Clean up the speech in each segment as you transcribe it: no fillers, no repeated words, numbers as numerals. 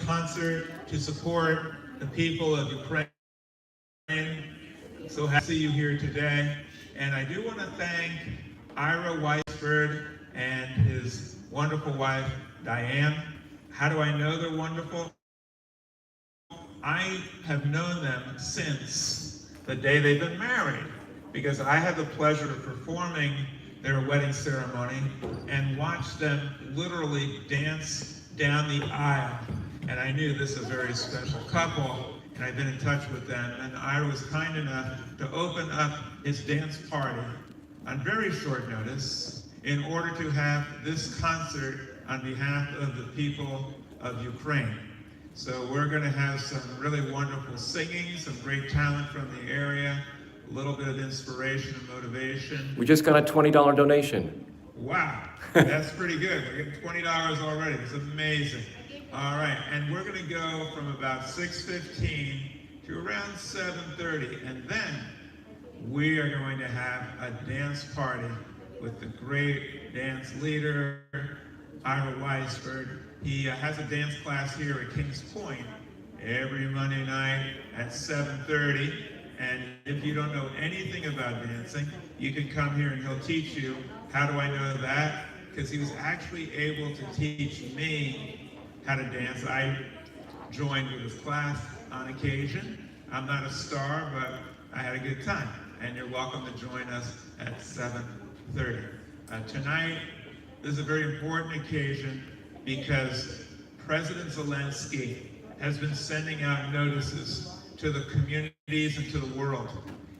concert to support the people of Ukraine. So happy to see you here today. And I do want to thank Ira Weisberg and his wonderful wife, Diane. How do I know they're wonderful? I have known them since the day they've been married, because I had the pleasure of performing their wedding ceremony and watched them literally dance down the aisle. And I knew this is a very special couple, and I've been in touch with them. And Ira was kind enough to open up his dance party on very short notice in order to have this concert on behalf of the people of Ukraine. So we're going to have some really wonderful singing, some great talent from the area, a little bit of inspiration and motivation. We just got a $20 donation. Wow, that's pretty good. We're getting $20 already. It's amazing. All right, and we're going to go from about 6:15 to around 7:30, and then we are going to have a dance party with the great dance leader, Ira Weisberg. He has a dance class here at Kings Point every Monday night at 7:30. And if you don't know anything about dancing, you can come here and he'll teach you. How do I know that? Because he was actually able to teach me how to dance. I joined with his class on occasion. I'm not a star, but I had a good time. And you're welcome to join us at 7:30. Tonight, this is a very important occasion because President Zelensky has been sending out notices to the communities and to the world.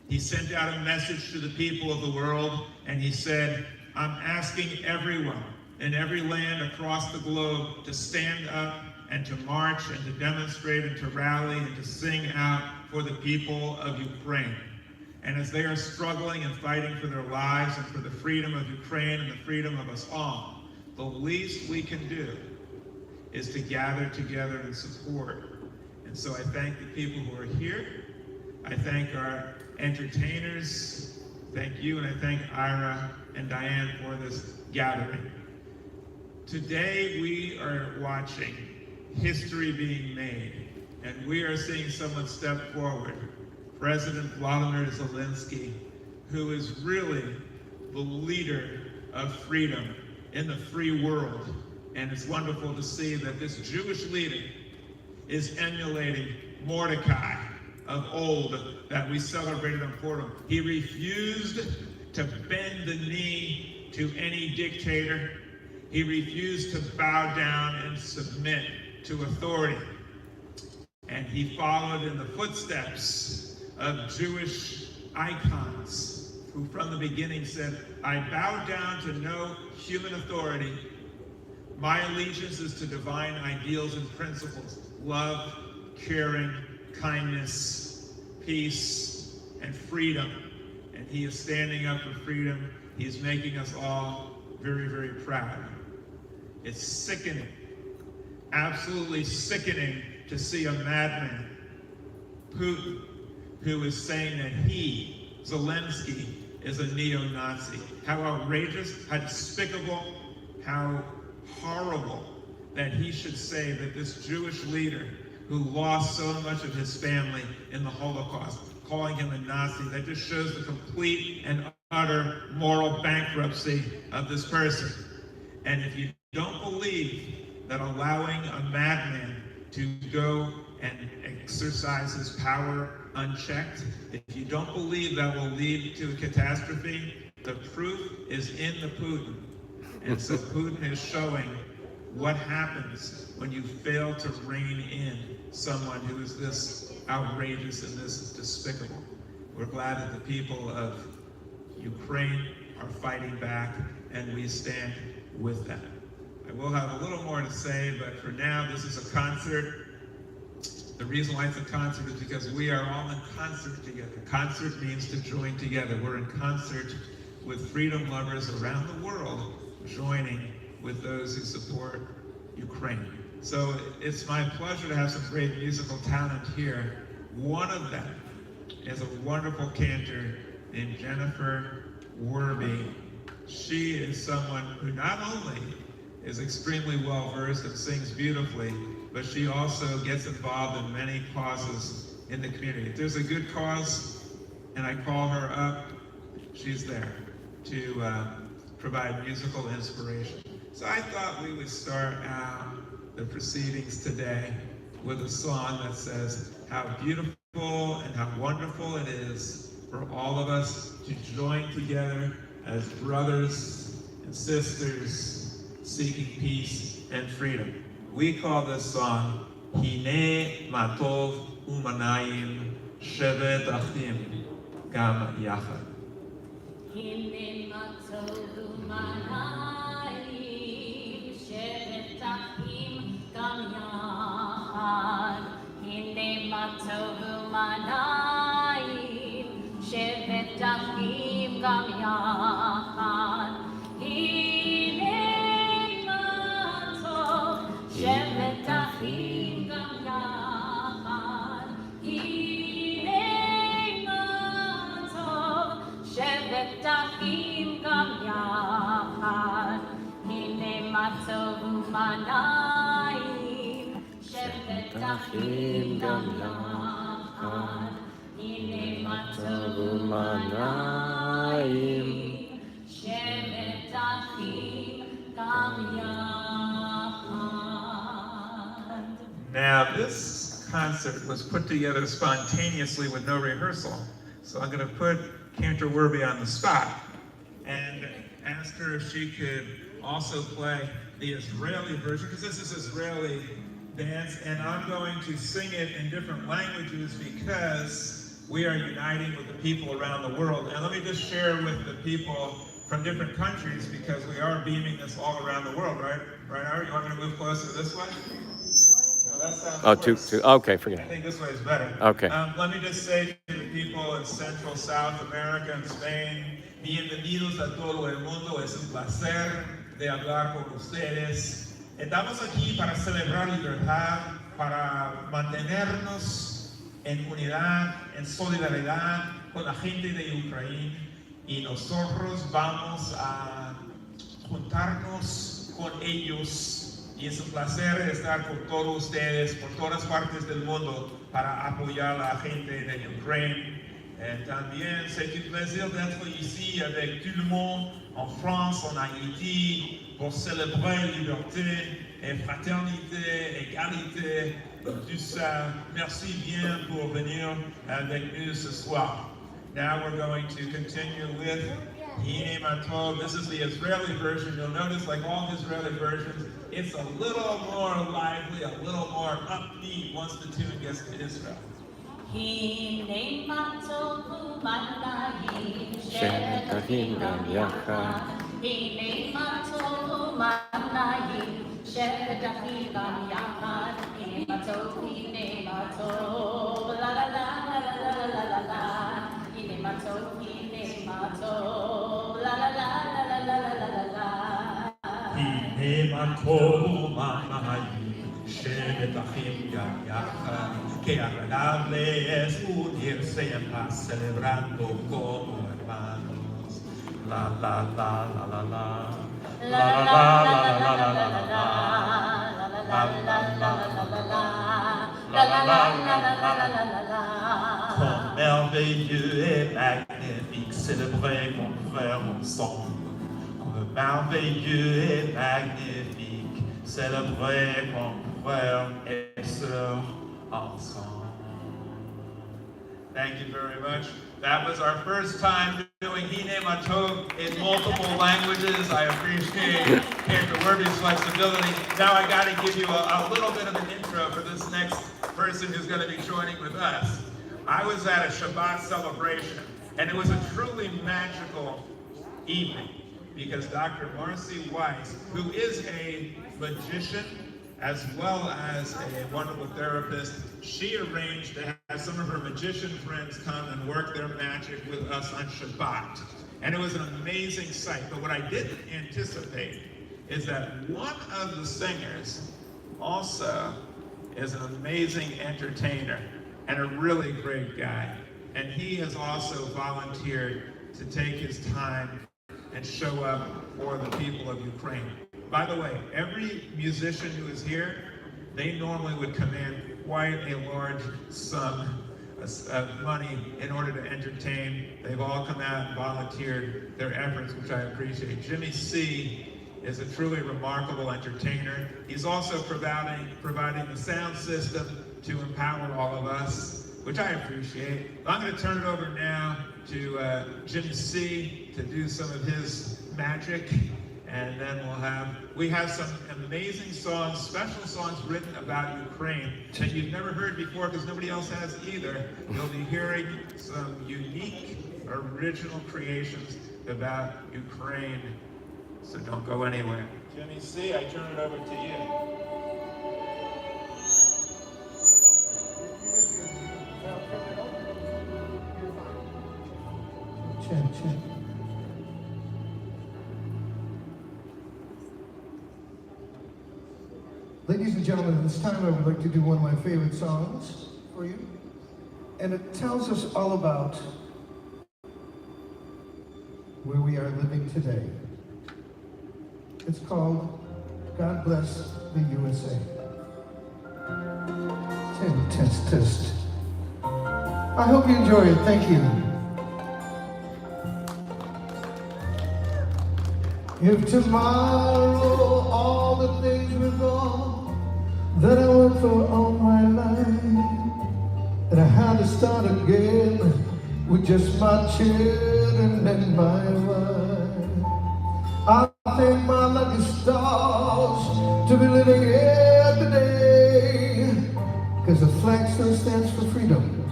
He sent out a message to the people of the world, and he said, I'm asking everyone in every land across the globe to stand up and to march and to demonstrate and to rally and to sing out for the people of Ukraine. And as they are struggling and fighting for their lives and for the freedom of Ukraine and the freedom of us all, the least we can do is to gather together and support. And so I thank the people who are here. I thank our entertainers. Thank you, and I thank Ira and Diane for this gathering. Today we are watching history being made, and we are seeing someone step forward, President Vladimir Zelensky, who is really the leader of freedom in the free world. And it's wonderful to see that this Jewish leader is emulating Mordecai of old that we celebrated on Purim. He refused to bend the knee to any dictator. He refused to bow down and submit to authority. And he followed in the footsteps of Jewish icons who from the beginning said, I bow down to no human authority. My allegiance is to divine ideals and principles: love, caring, kindness, peace, and freedom. And he is standing up for freedom. He is making us all very, very proud. It's sickening, absolutely sickening to see a madman, Putin, who is saying that he, Zelensky, is a neo-Nazi. How outrageous, how despicable, how horrible that he should say that this Jewish leader who lost so much of his family in the Holocaust, calling him a Nazi, that just shows the complete and utter moral bankruptcy of this person. And if you don't believe that allowing a madman to go and exercise his power unchecked, if you don't believe that will lead to a catastrophe, the proof is in the Putin. And so Putin is showing what happens when you fail to rein in someone who is this outrageous and this despicable. We're glad that the people of Ukraine are fighting back, and we stand with them. I will have a little more to say, but for now, this is a concert. The reason why it's a concert is because we are all in concert together. Concert means to join together. We're in concert with freedom lovers around the world, joining with those who support Ukraine. So it's my pleasure to have some great musical talent here. One of them is a wonderful cantor named Jennifer Werby. She is someone who not only is extremely well versed and sings beautifully, but she also gets involved in many causes in the community. If there's a good cause and I call her up, she's there to provide musical inspiration. So I thought we would start out the proceedings today with a song that says how beautiful and how wonderful it is for all of us to join together as brothers and sisters seeking peace and freedom. We call this song Hine Matov Umanayim Shevet Achim Gam Yachad. Hine Matov Umanayim Shevet Achim Gam Yachad. Hine Matov Umanayim Shevet Achim Gam Yachad. Shevet Achim Gam Yachad. Hinei matov Shevet Achim Gam Yachad. Hinei matov umanayim Shevet Achim Gam Yachad. Hinei matov umanayim Shevet Achim Gam Yachad. Now, this concert was put together spontaneously with no rehearsal. So I'm going to put Cantor Werby on the spot and ask her if she could also play the Israeli version, because this is Israeli dance, and I'm going to sing it in different languages because we are uniting with the people around the world. And let me just share with the people from different countries, because we are beaming this all around the world, right? Right, Ari? You want me to move closer this way? No, that sounds worse. Okay, forget I it. think this way is better. Okay. Let me just say to the people in Central, South America and Spain, bienvenidos a todo el mundo. Es un placer de hablar con ustedes. Estamos aquí para celebrar libertad, para mantenernos en unidad, en solidaridad con la gente de Ucrania. Y nosotros vamos a juntarnos con ellos. Y es un placer estar con todos ustedes por todas partes del mundo para apoyar a la gente de Ucrania. También c'est un plaisir d'être ici avec tout le monde en France, en Haïti, pour célébrer liberté et fraternité, égalité, et tout ça. Merci bien pour venir avec nous ce soir. Now we're going to continue with Hine Matov. This is the Israeli version. You'll notice, like all Israeli versions, it's a little more lively, a little more upbeat once the tune gets to Israel. Hinei matov umanayim Shevet Achim Gam Yachad. Hinei matov umanayim Shevet Achim Gam Yachad. Hinei matov la la la la la la la la la. Hinei matov la la la la la la la la la. Hine Matov umanayim Shevet Achim Gam Yachad. Qué agradable es unirse en paz celebrando como hermanos. La la la la la la. La la la la la la la la la. La la la la la la la. Comme merveilleux et magnifique, célébrer mon frère ensemble. Comme merveilleux et magnifique, célébrer mon frère et sœur ensemble. Thank you very much. That was our first time doing Hine Matov in multiple languages. I appreciate Cantor Werby's flexibility. Now I got to give you a little bit of an intro for this next person who's going to be joining with us. I was at a Shabbat celebration, and it was a truly magical evening because Dr. Marcy Weiss, who is a magician as well as a wonderful therapist, she arranged to have some of her magician friends come and work their magic with us on Shabbat. And it was an amazing sight. But what I didn't anticipate is that one of the singers also is an amazing entertainer and a really great guy. And he has also volunteered to take his time and show up for the people of Ukraine. By the way, every musician who is here, they normally would command quite a large sum of money in order to entertain. They've all come out and volunteered their efforts, which I appreciate. Jimmy C is a truly remarkable entertainer. He's also providing the sound system to empower all of us, which I appreciate. I'm going to turn it over now to Jimmy C to do some of his magic, and then we have some amazing songs, special songs written about Ukraine that you've never heard before because nobody else has either. You'll be hearing some unique, original creations about Ukraine. So don't go anywhere. Jimmy C, I turn it over to you. Chin. Ladies and gentlemen, at this time I would like to do one of my favorite songs for you. And it tells us all about where we are living today. It's called God Bless the USA. Test. I hope you enjoy it. Thank you. If tomorrow all the things were gone that I worked for all my life, and I had to start again with just my children and my wife, I thank my lucky stars to be living here today, 'cause the flag still stands for freedom,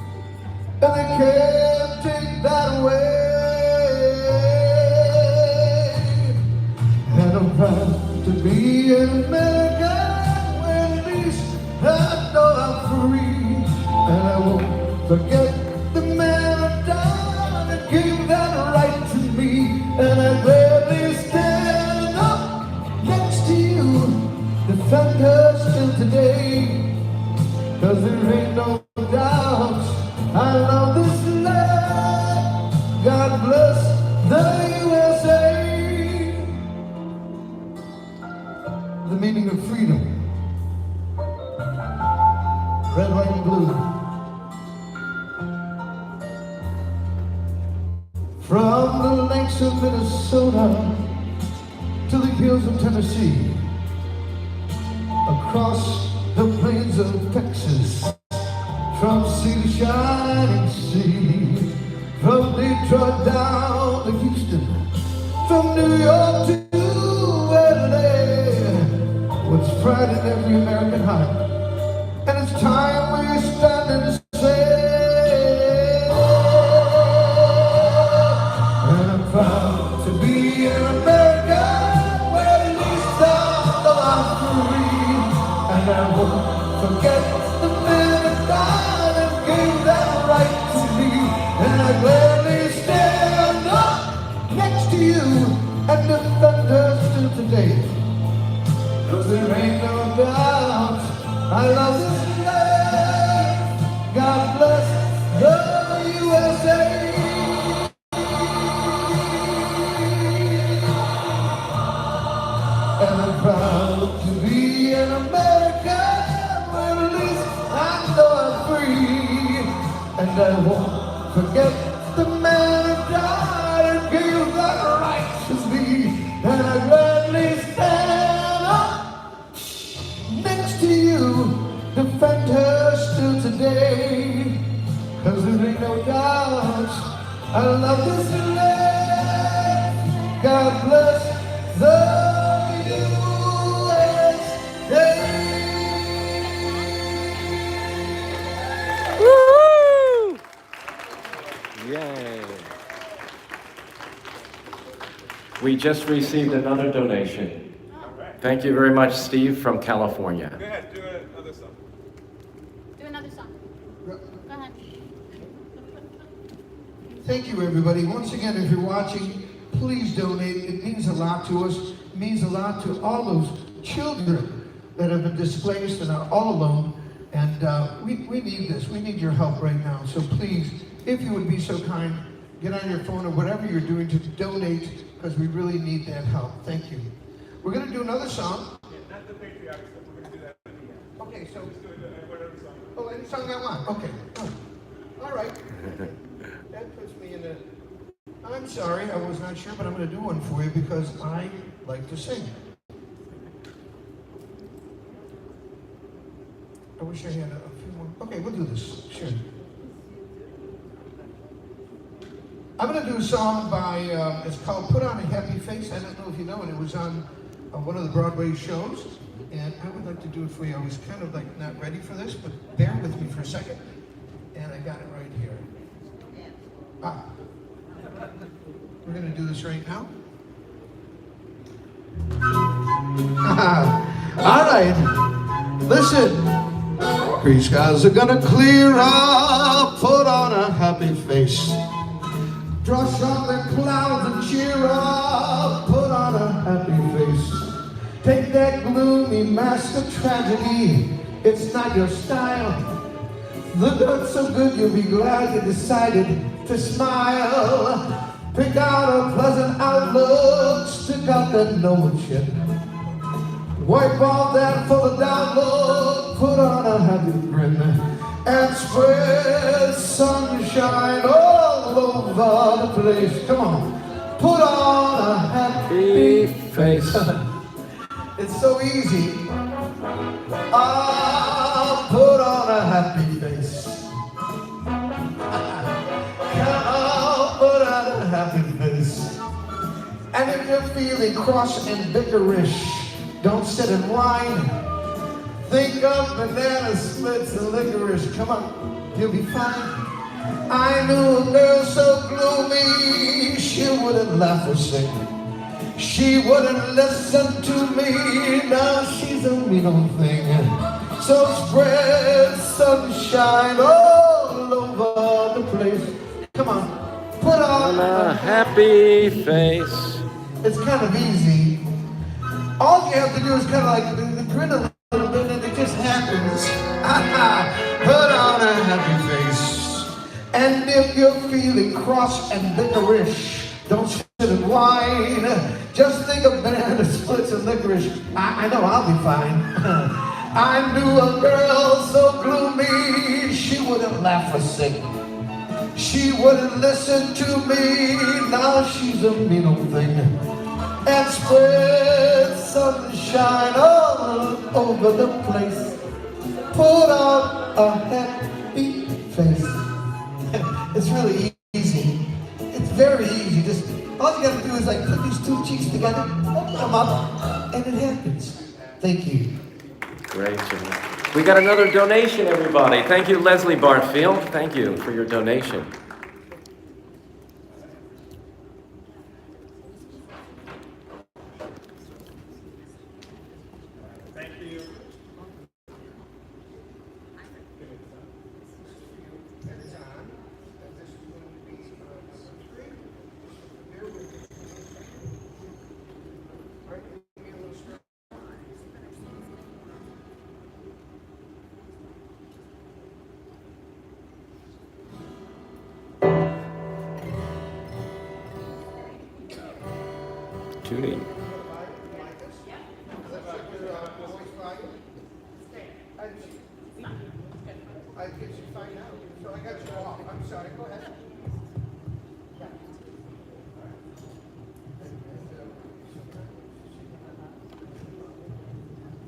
and they can't take that away. And I'm proud to be an American, when at least I know I'm free. And I won't forget the man who died and gave that right to me. And I gladly stand up next to you, defend her still today. 'Cause there ain't no doubt I love this land. God bless the USA. The meaning of freedom. Red, white, and blue. From the lakes of Minnesota to the hills of Tennessee, across the plains of Texas, from sea to shining sea, from Detroit down to Houston, from New York to LA. What's pride in every American heart, and it's time we stand and say, and I'm proud to be an American, where at least I know I'm free. And I won't forget the man that died and gave that right to me. And I gladly stand up next to you and defend her still today. 'Cause there ain't no doubt I love this land. God bless the USA. And I'm proud to be an American, where at least I know I'm free. And I won't forget the man who died and gave that right to me. And I gladly stand up next to you, defend her still today. 'Cause there ain't no doubt I love this land. God bless the Woo! Yay! We just received another donation. Thank you very much, Steve from California. Go ahead, do another song. Do another song. Go ahead. Thank you, everybody. Once again, if you're watching, please donate. It means a lot to us. It means a lot to all those children that have been displaced and are all alone. And we need this. We need your help right now. So please, if you would be so kind, get on your phone or whatever you're doing to donate, because we really need that help. Thank you. We're going to do another song. Not the Patriotic stuff, we're going to do that at the end. Okay, so, Just do whatever song. oh, any song I want. Okay. Oh. All right. That puts me in a... I'm sorry, I was not sure, but I'm going to do one for you because I like to sing. I wish I had a few more. Okay, we'll do this. Sure. I'm going to do a song by, it's called Put On a Happy Face. I don't know if you know it. It was on one of the Broadway shows. And I would like to do it for you. I was kind of like not ready for this, but bear with me for a second. And I got it right here. Ah. We're going to do this right now. All right. Listen. Gray skies are gonna clear up. Put on a happy face. Brush off the clouds and cheer up. Put on a happy face. Take that gloomy mask of tragedy. It's not your style. Look out so good you'll be glad you decided to smile. Pick out a pleasant outlook. Stick out that noble chin. Wipe all that full of down look. Put on a happy grin. And spread sunshine all over the place. Come on. Put on a happy face. It's so easy. Ah, put on a happy face. Come on, put on a happy face. And if you're feeling cross and bickerish, don't sit and whine. Think of banana splits and licorice. Come on, you'll be fine. I knew a girl so gloomy, she wouldn't laugh or sing. She wouldn't listen to me, now she's a mean old thing. So spread sunshine all over the place. Come on, put on A happy face. It's kind of easy. All you have to do is kind of like grin a little bit and it just happens. Put on a happy face. And if you're feeling cross and bickerish, don't sit and whine. Just think of banana splits and licorice. I know I'll be fine. I knew a girl so gloomy, she wouldn't laugh or sing. She wouldn't listen to me, now she's a mean old thing. And spread sunshine all over the place. Put on a happy face. It's really easy. It's very easy. Just all you gotta do is like put these two cheeks together, open them up, and it happens. Thank you. Great, Jimmy. We got another donation, everybody. Thank you, Leslie Bartfield. Thank you for your donation. Thank you. Tuning. I guess you find out. So I got you off. I'm sorry. Go ahead.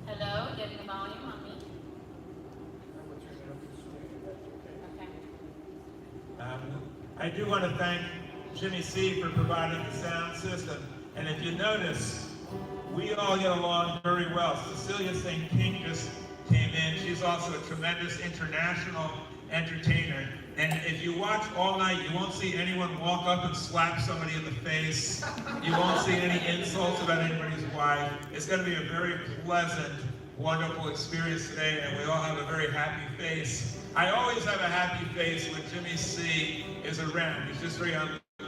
Hello, getting the volume on me. Okay. I do want to thank Jimmy C. for providing the sound system. And if you notice, we all get along very well. Cecilia St. King just came in. She's also a tremendous international entertainer. And if you watch all night, you won't see anyone walk up and slap somebody in the face. You won't see any insults about anybody's wife. It's going to be a very pleasant, wonderful experience today, and we all have a very happy face. I always have a happy face when Jimmy C. is around. He's just very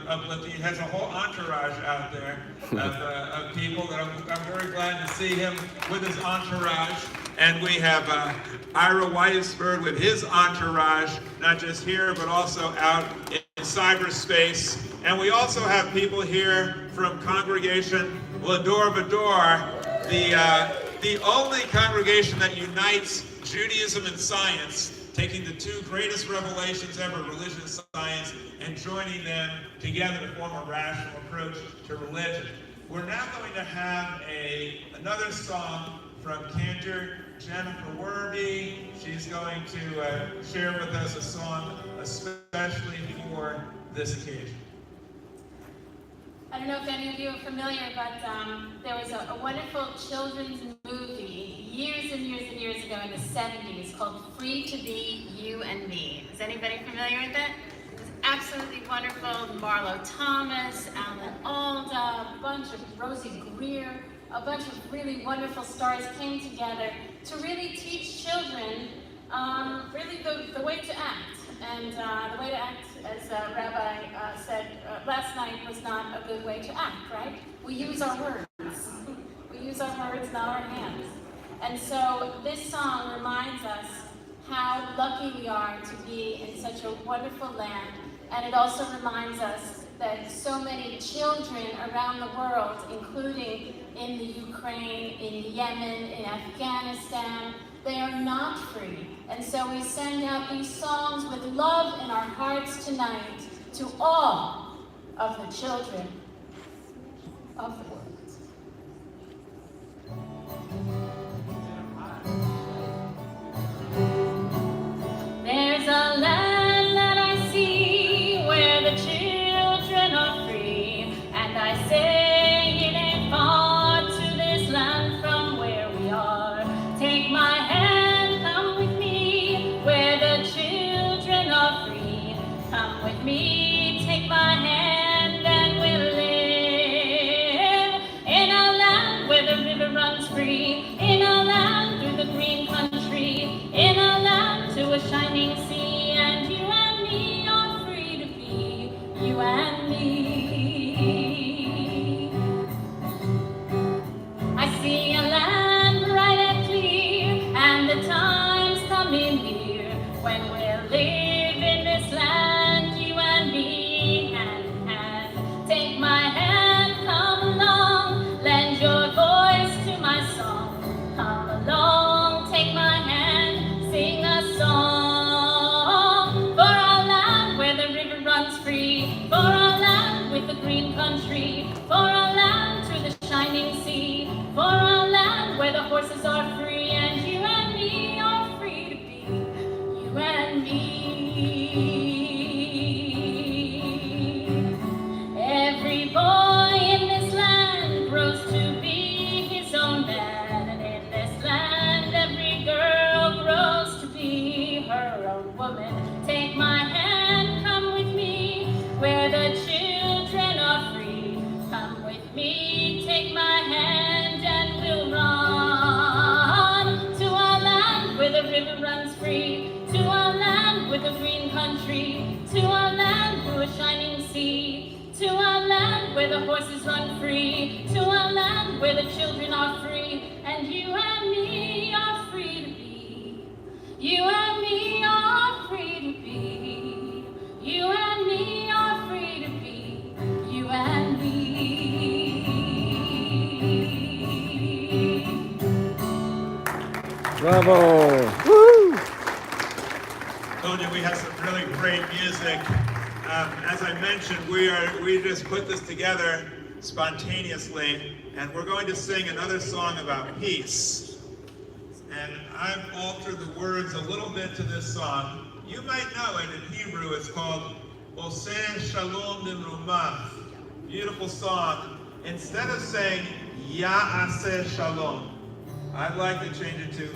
uplifting. He has a whole entourage out there of people that I'm very glad to see him with his entourage. And we have Ira Weisberg with his entourage, not just here, but also out in cyberspace. And we also have people here from Congregation Lador Vador, The only congregation that unites Judaism and science, taking the two greatest revelations ever, religion and science, and joining them together to form a rational approach to religion. We're now going to have another song from cantor Jennifer Werby. She's going to share with us a song especially for this occasion. I don't know if any of you are familiar, but there was a wonderful children's movie years and years and years ago in the 70s called Free to Be You and Me. Is anybody familiar with it? It was absolutely wonderful. Marlo Thomas, Alan Alda, a bunch of Rosie Greer, a bunch of really wonderful stars came together to really teach children really the way to act. And the way to act, as Rabbi said last night, was not a good way to act, right? We use our words. We use our words, not our hands. And so this song reminds us how lucky we are to be in such a wonderful land. And it also reminds us that so many children around the world, including in the Ukraine, in Yemen, in Afghanistan, they are not free. And so we send out these songs with love in our hearts tonight to all of the children of the world. There's a land that I see where the children are free, and I say it ain't far to this land from where we are. Take my hand, come with me, where the children are free. Come with me, take my hand, and we'll live in a land where the river runs free, in a land through the green country, in a land to a shining sea, and you and me are free to be, you and me. I see a land bright and clear, and the time's coming near when we'll live in this land, you and me, hand in hand. Take my hand, come along, lend your voice to my song. Come along, take my hand, sing a song. For our land where the river runs free, for our land with the green country, for our land through the shining sea, for our land where the horses are free, and you and me are free to be, you and me. Every boy in this land grows to be his own man, and in this land every girl grows to be her own woman. Take my hand, come with me, where the children are free. Come with me, take my hand, and we'll run to our land where the river runs free, to our land with a green country, to our land through a shining sea, to our land where the horses run free, to our land where the children are free, and you and me are free to be, you and me are free to be, you and me are free to be, you and me. Bravo! Woo! Told you we have some really great music. As I mentioned, we just put this together spontaneously, and we're going to sing another song about peace. And I've altered the words a little bit to this song. You might know it in Hebrew. It's called Oseh Shalom B'Rumah. Beautiful song. Instead of saying Ya'aseh Shalom, I'd like to change it to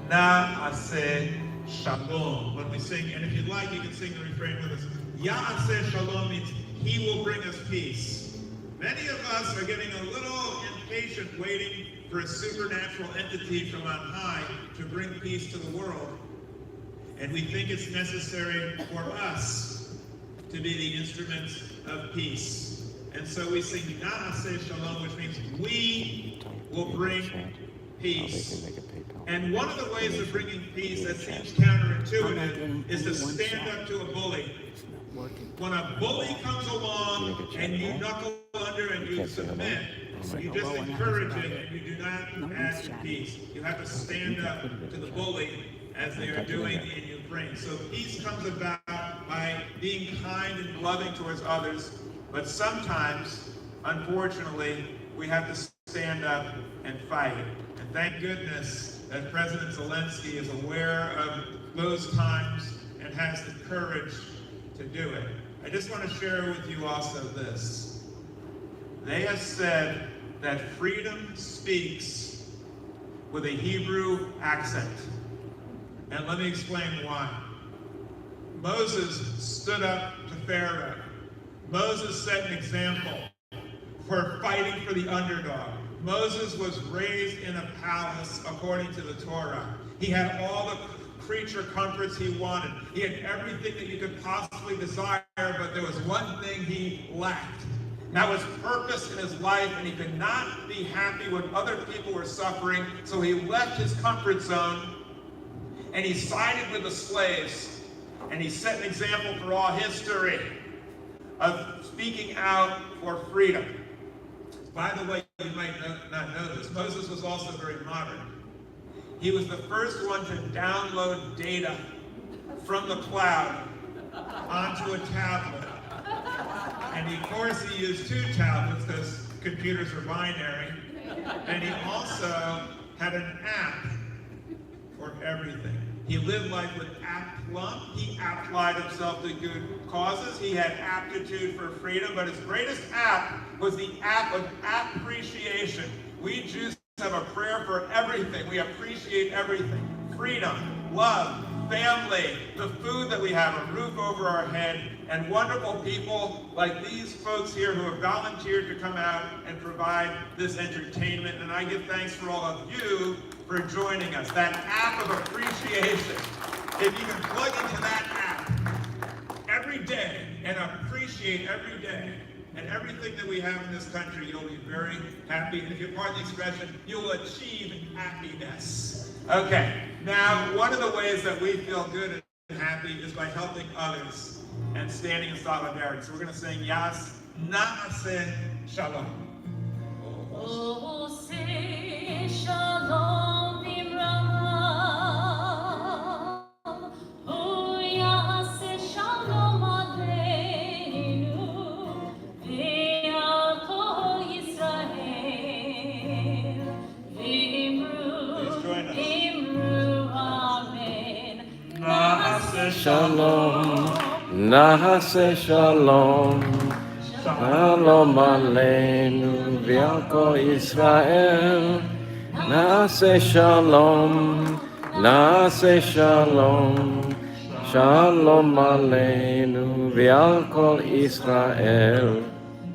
Na'aseh Shalom when we sing. And if you'd like, you can sing the refrain with us. Ya'aseh Shalom means He will bring us peace. Many of us are getting a little impatient waiting for a supernatural entity from on high to bring peace to the world. And we think it's necessary for us to be the instruments of peace. And so we sing Na'aseh Shalom, which means we will bring peace. And one of the ways of bringing peace that seems counterintuitive is to stand up to a bully. When a bully comes along and you knuckle under and you submit, You just encourage it, and you do not add to peace. You have to stand up to the bully as they are doing in Ukraine. So peace comes about by being kind and loving towards others, but sometimes, unfortunately, we have to stand up and fight. And thank goodness that President Zelensky is aware of those times and has the courage to do it. I just want to share with you also this. They have said that freedom speaks with a Hebrew accent. And let me explain why. Moses stood up to Pharaoh. Moses set an example for fighting for the underdog. Moses was raised in a palace according to the Torah. He had all the creature comforts he wanted. He had everything that you could possibly desire, but there was one thing he lacked. That was purpose in his life, and he could not be happy when other people were suffering, so he left his comfort zone, and he sided with the slaves, and he set an example for all history of speaking out for freedom. By the way, you might not know this, Moses was also very modern. He was the first one to download data from the cloud onto a tablet. And of course he used 2 tablets because computers are binary. And he also had an app for everything. He lived life with aplomb. He applied himself to good causes. He had aptitude for freedom, but his greatest app was the app of appreciation. We Jews have a prayer for everything. We appreciate everything. Freedom, love, family, the food that we have, a roof over our head, and wonderful people like these folks here who have volunteered to come out and provide this entertainment. And I give thanks for all of you for joining us. That app of appreciation. If you can plug into that app every day and appreciate every day and everything that we have in this country, you'll be very happy. And if you pardon the expression, you'll achieve happiness. Okay, now one of the ways that we feel good and happy is by helping others and standing in solidarity. So we're going to sing Yas Na'aseh Shalom. Oh, say shalom v'bracha. Oh, yaseh shalom aleinu ve'al kol Yisrael. V'imru amen. Na'aseh Shalom, Na'aseh Shalom, Shalom Aleinu v'al kol Yisrael. Na'aseh Shalom, Na'aseh Shalom, Shalom Aleinu v'al kol Yisrael.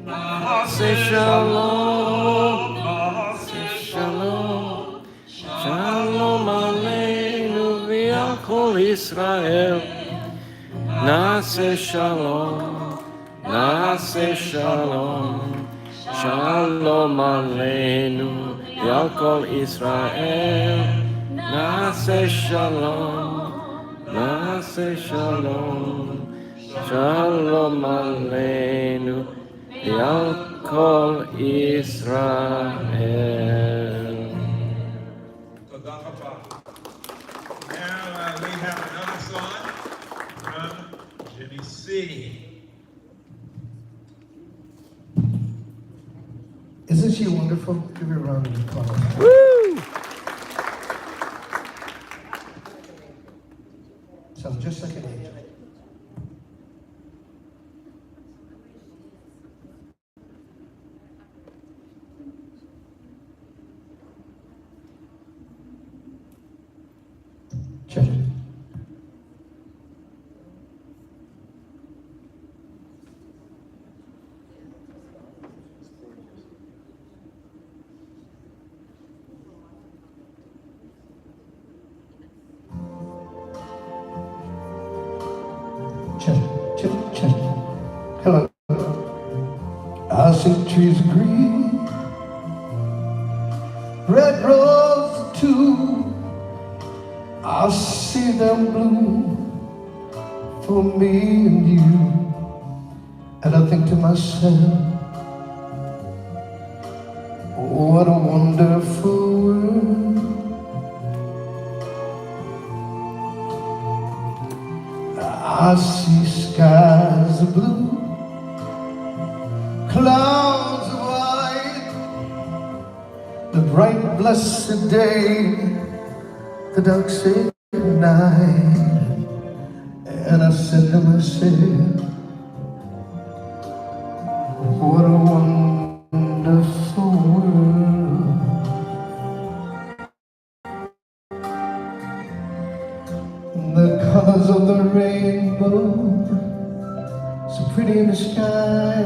Na'aseh Shalom, Na'aseh Shalom, Shalom Aleinu v'al kol Yisrael. Na'aseh Shalom, Na'aseh Shalom, Shalom Aleinu v'al kol Yisrael. Na'aseh Shalom, Na'aseh Shalom, Shalom Aleinu v'al kol Yisrael. Now we have another song from Jimmy C. Isn't she wonderful? Give her a round of applause. Woo! Sounds just like an angel. Check. Check. Hello. I see trees of green, red roses too. I see them bloom for me and you. And I think to myself, What a wonderful world. I see skies of blue, clouds of white, the bright blessed day, the dark sacred night. And I said to myself, what a wonderful world. The colors of the rainbow, so pretty in the sky,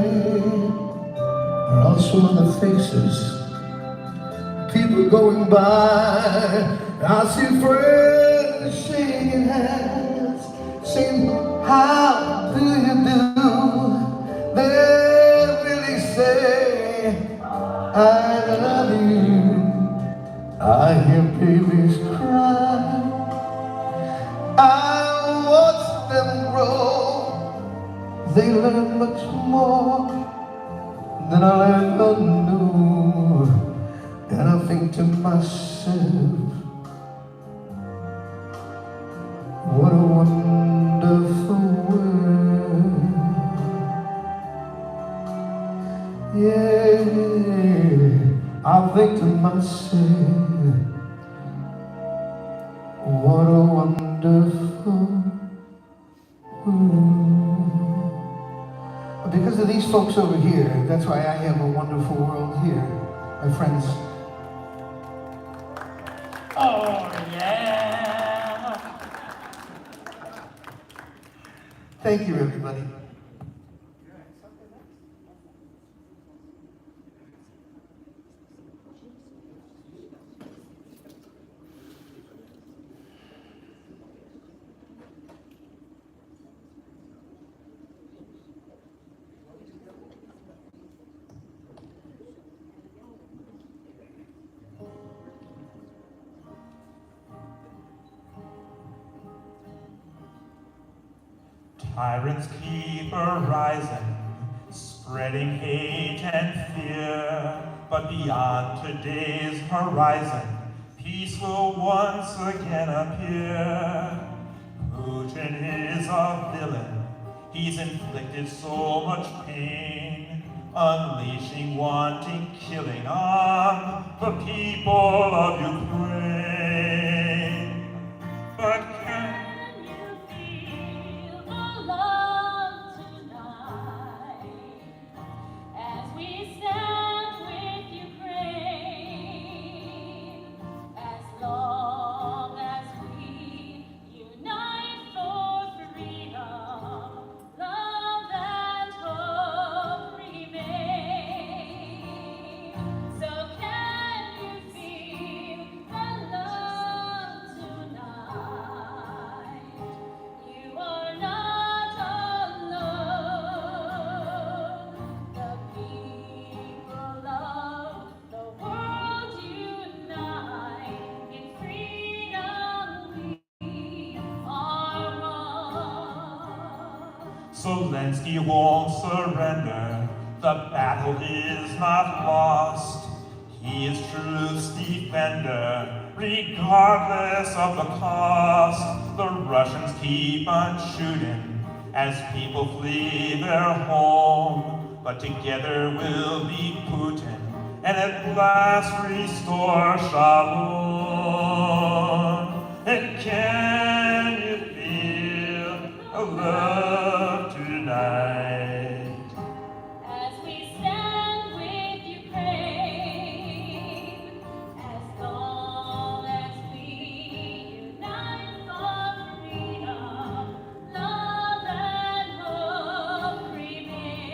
are also on the faces of people going by. I see friends shaking hands, saying, how do you do? They really say, I love you. I hear babies cry, I watch them grow. They learn much more than I ever knew. And I think to myself, what a wonderful world. Yeah, I think to myself, what a wonderful world. Because of these folks over here, that's why I have a wonderful world here, my friends. Oh, yeah. Thank you, everybody. Tyrants keep arising, spreading hate and fear. But beyond today's horizon, peace will once again appear. Putin is a villain, he's inflicted so much pain, unleashing, wanting, killing on the people of Ukraine. But can you feel the love tonight as we stand with Ukraine? As long as we unite for freedom, love and hope remain. So can you feel the love tonight? You are not alone. The people of the world unite. In freedom we are one. Zelensky won't surrender. The battle is not lost. He is truth's defender, regardless of the cost. The Russians keep on shooting as people flee their home. But together we'll beat Putin and at last restore shalom. And can you feel a love tonight? As we stand with Ukraine, as long as we unite for freedom, love and hope remain.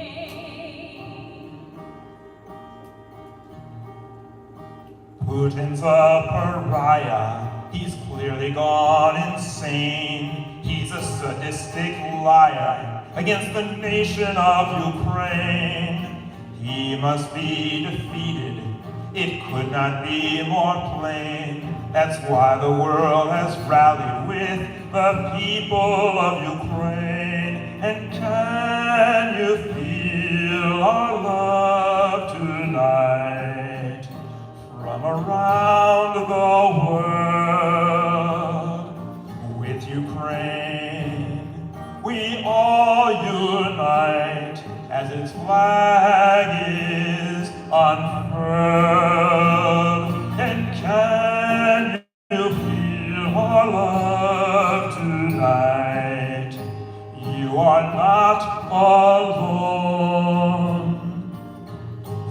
Putin's a pariah, he's clearly gone insane. He's a sadistic liar against the nation of Ukraine. He must be defeated, it could not be more plain. That's why the world has rallied with the people of Ukraine. And can you feel our love tonight? around the world. With Ukraine, we all unite as its flag is unfurled. And can you feel our love tonight? You are not alone.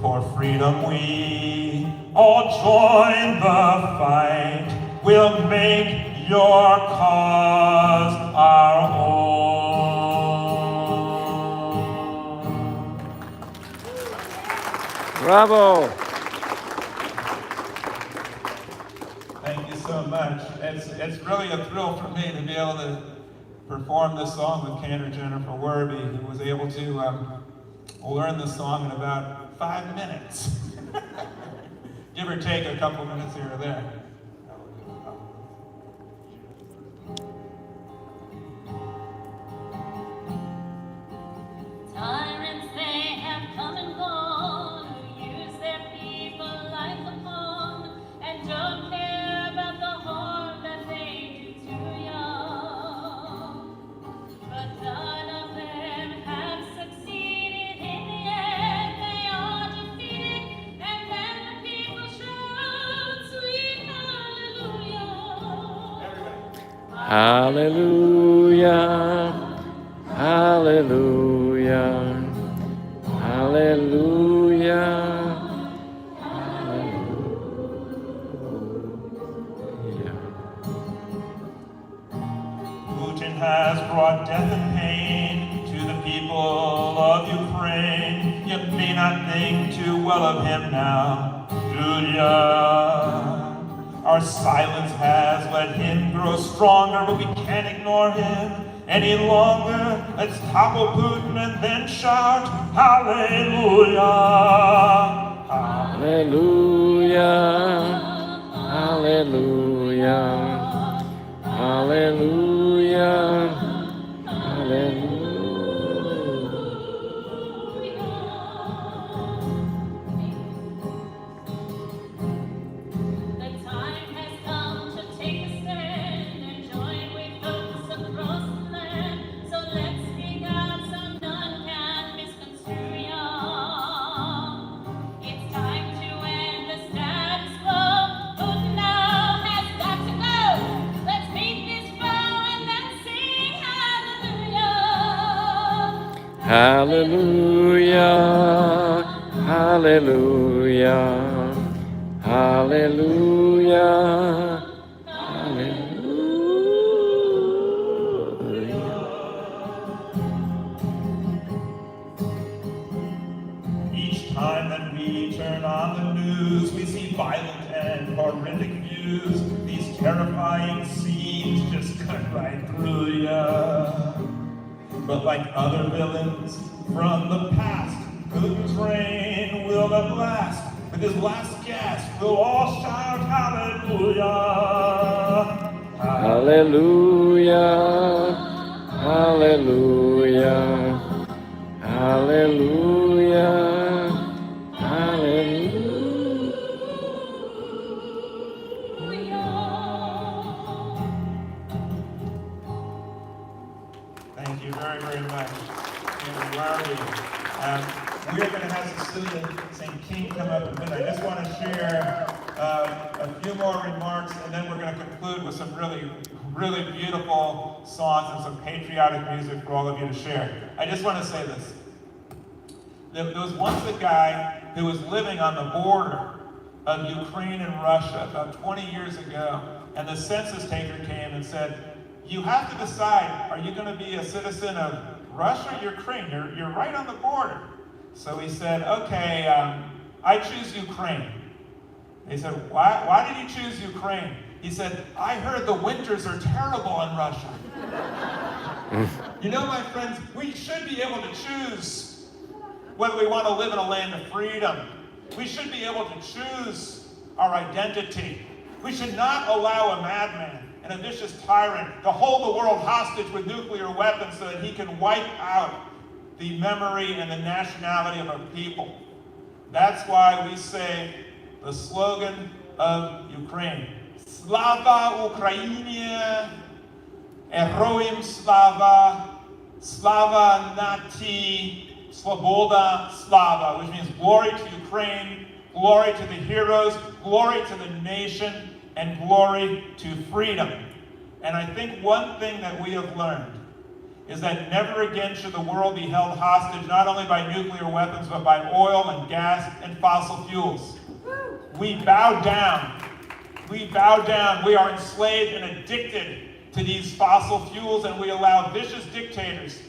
For freedom we all join the fight. We'll make your cause our own. Bravo! Thank you so much. It's really a thrill for me to be able to perform this song with Cantor Jennifer Werby, who was able to learn the song in about 5 minutes. Give or take a couple minutes here or there. Tyrants they have come and gone, who use their people like a pawn, and don't care about the harm that they do to young. But none of them have succeeded. In the end, they are defeated, and then the people shout, sweet hallelujah. Hallelujah. Hallelujah. Hallelujah. Hallelujah. Putin has brought death and pain to the people of Ukraine. You may not think too well of him now, do ya? Our silence has let him grow stronger, but we can't ignore him any longer. Let's topple Putin and then shout, hallelujah. Hallelujah. Hallelujah. Hallelujah. Hallelujah. The time has come to take a stand and join with folks across the land. So let's speak out so none can misconstrue ya. It's time to end the status quo. Putin now has got to go. Let's meet this foe and then sing hallelujah. Hallelujah. Hallelujah. Hallelujah. Hallelujah. Each time that we turn on the news, we see violent and horrific views. These terrifying scenes just cut right through ya. But like other villains from the past, Putin's reign will not last. With his last gasp, we'll all shout hallelujah. Hallelujah. Hallelujah. Hallelujah. Thank you very, very much. And Larry, we're going to have Cecilia St. King come up in a minute. I just want to share a few more remarks, and then we're going to conclude with some really, really beautiful songs and some patriotic music for all of you to share. I just want to say this. There was once a guy who was living on the border of Ukraine and Russia about 20 years ago, and the census taker came and said, you have to decide, are you going to be a citizen of Russia or Ukraine? You're right on the border. So he said, okay, I choose Ukraine. They said, why did you choose Ukraine? He said, I heard the winters are terrible in Russia. You know, my friends, we should be able to choose whether we want to live in a land of freedom. We should be able to choose our identity. We should not allow a madman and a vicious tyrant to hold the world hostage with nuclear weapons so that he can wipe out the memory and the nationality of our people. That's why we say the slogan, of Ukraine. Slava Ukrainie, Heroim Slava, Slava Nati, Sloboda Slava, which means glory to Ukraine, glory to the heroes, glory to the nation, and glory to freedom. And I think one thing that we have learned is that never again should the world be held hostage, not only by nuclear weapons, but by oil and gas and fossil fuels. We bow down. We bow down. We are enslaved and addicted to these fossil fuels, and we allow vicious dictators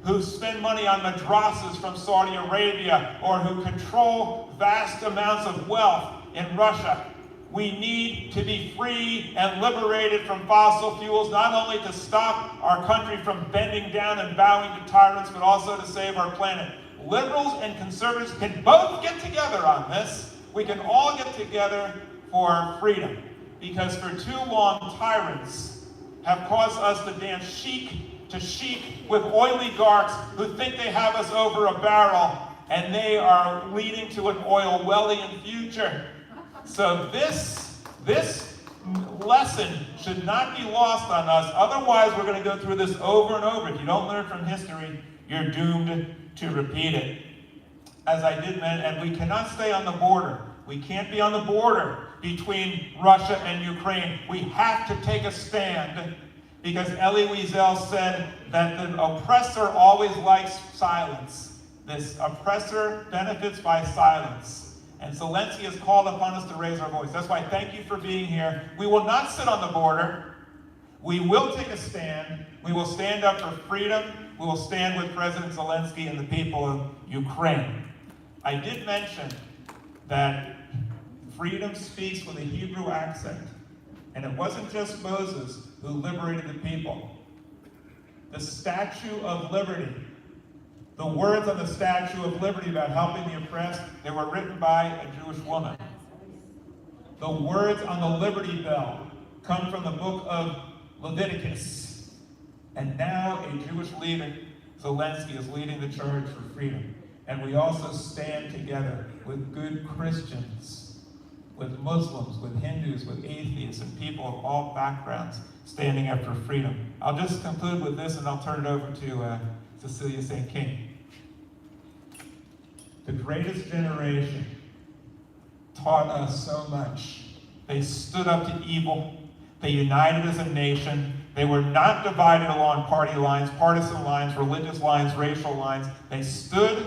who spend money on madrasas from Saudi Arabia or who control vast amounts of wealth in Russia. We need to be free and liberated from fossil fuels, not only to stop our country from bending down and bowing to tyrants, but also to save our planet. Liberals and conservatives can both get together on this. We can all get together for freedom, because for too long, tyrants have caused us to dance chic to chic with oligarchs who think they have us over a barrel, and they are leading to an Orwellian future. So this lesson should not be lost on us. Otherwise, we're going to go through this over and over. If you don't learn from history, you're doomed to repeat it. As I did mention, and we cannot stay on the border. We can't be on the border between Russia and Ukraine. We have to take a stand, because Elie Wiesel said that the oppressor always likes silence. This oppressor benefits by silence. And Zelensky has called upon us to raise our voice. That's why thank you for being here. We will not sit on the border. We will take a stand. We will stand up for freedom. We will stand with President Zelensky and the people of Ukraine. I did mention that freedom speaks with a Hebrew accent. And it wasn't just Moses who liberated the people. The Statue of Liberty, the words on the Statue of Liberty about helping the oppressed, they were written by a Jewish woman. The words on the Liberty Bell come from the book of Leviticus. And now a Jewish leader, Zelensky, is leading the charge for freedom. And we also stand together with good Christians, with Muslims, with Hindus, with atheists, and people of all backgrounds standing up for freedom. I'll just conclude with this, and I'll turn it over to Cecilia St. King. The greatest generation taught us so much. They stood up to evil. They united as a nation. They were not divided along party lines, partisan lines, religious lines, racial lines. They stood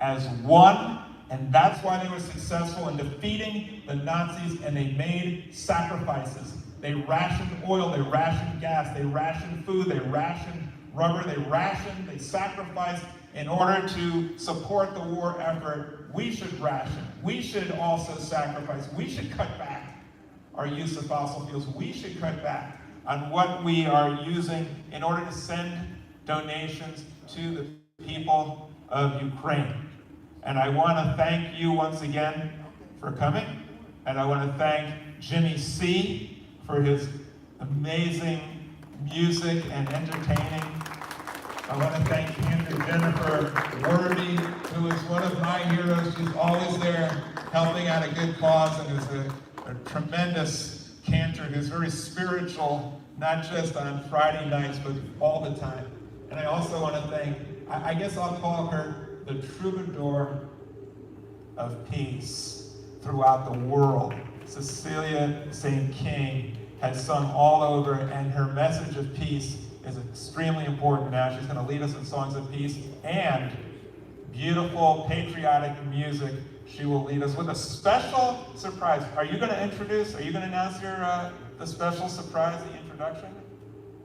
as one, and that's why they were successful in defeating the Nazis, and they made sacrifices. They rationed oil, they rationed gas, they rationed food, they rationed rubber, they sacrificed in order to support the war effort. We should ration. We should also sacrifice. We should cut back our use of fossil fuels. We should cut back on what we are using in order to send donations to the people of Ukraine. And I want to thank you once again for coming. And I want to thank Jimmy C. for his amazing music and entertaining. I want to thank Jennifer Worthy, who is one of my heroes. She's always there helping out a good cause, and is a tremendous cantor who's very spiritual, not just on Friday nights, but all the time. And I also want to thank, I guess I'll call her the troubadour of peace throughout the world. Cecilia St. King has sung all over, and her message of peace is extremely important now. She's going to lead us in songs of peace and beautiful patriotic music. She will lead us with a special surprise. Are you going to announce the special surprise, the introduction?